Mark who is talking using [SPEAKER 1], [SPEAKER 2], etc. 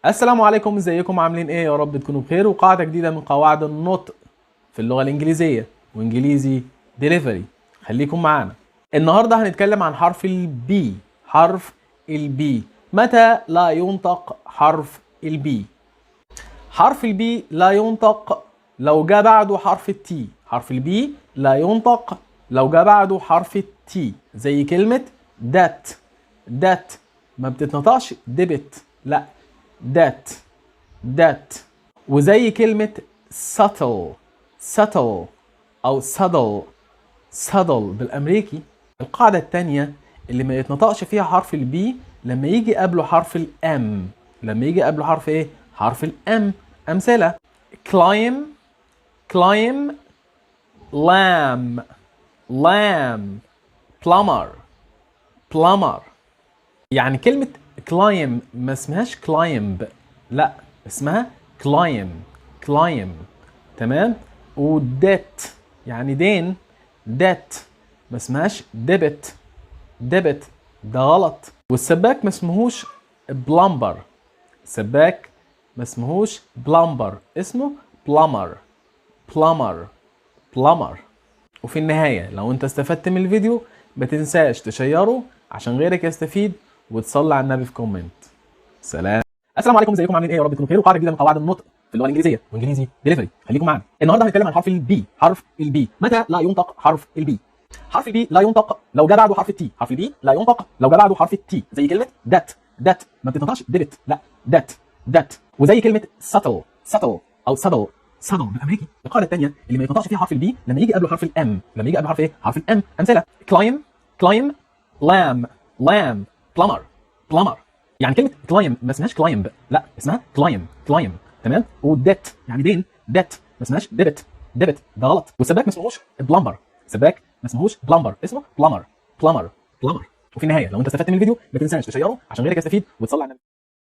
[SPEAKER 1] السلام عليكم، ازيكم؟ عاملين ايه؟ يا رب تكونوا بخير. وقاعدة جديدة من قواعد النطق في اللغة الإنجليزية وإنجليزي ديليفري. خليكم معانا. النهاردة هنتكلم عن حرف البي. حرف البي، متى لا ينطق حرف البي؟ حرف البي لا ينطق لو جاء بعده حرف التي. حرف البي لا ينطق لو جاء بعده حرف التي، زي كلمة دات. دات ما بتتنطقش ديبت، لا that. وزي كلمة subtle أو saddle بالأمريكي. القاعدة التانية اللي ما يتنطقش فيها حرف البي لما يجي قبله حرف الام. لما يجي قبله حرف ايه؟ حرف الام. أمثلة: climb lamb plumber. يعني كلمة climb ما اسمهاش climb، لا اسمها climb. تمام. وديت يعني دين، ديت ما اسمهاش ديبت. ده غلط. والسباك ما اسمهوش بلمبر. سباك ما اسمهوش بلمبر، اسمه plumber. وفي النهاية لو انت استفدت من الفيديو ما تنساش تشيره عشان غيرك يستفيد، وتصلي على النبي في كومنت. سلام. السلام عليكم، ازيكم؟ عاملين ايه؟ يا رب تكونوا بخير. وقاعده جديده من قواعد النطق في اللغه الانجليزيه وانجليزي ديليفري. خليكم معانا. النهارده هنتكلم عن حرف البي. حرف البي، متى لا ينطق حرف البي؟ حرف البي لا ينطق لو جاء بعده حرف التي. حرف البي لا ينطق لو جاء بعده حرف التي، زي كلمه دات ما بتتنطقش ديبت، لا دات. وزي كلمه subtle او saddle بالامريكي. القاعده الثانيه اللي ما يتنطقش فيها حرف البي لما يجي قبله حرف الام. لما يجي قبله حرف ايه؟ حرف الام. امثله: climb lamb plumber. يعني كلمه كلايم ما اسمهاش كلايمب، لا اسمها كلايم. تمام. وديت يعني دين، ديت ما اسمهاش ديبت. ده غلط. والسباك ما اسمهوش بلمبر. سباك ما اسمهوش بلمبر، اسمه بلمر. وفي النهايه لو انت استفدت من الفيديو ما تنساش تشيره عشان غيرك يستفيد، وتصلي على النبي.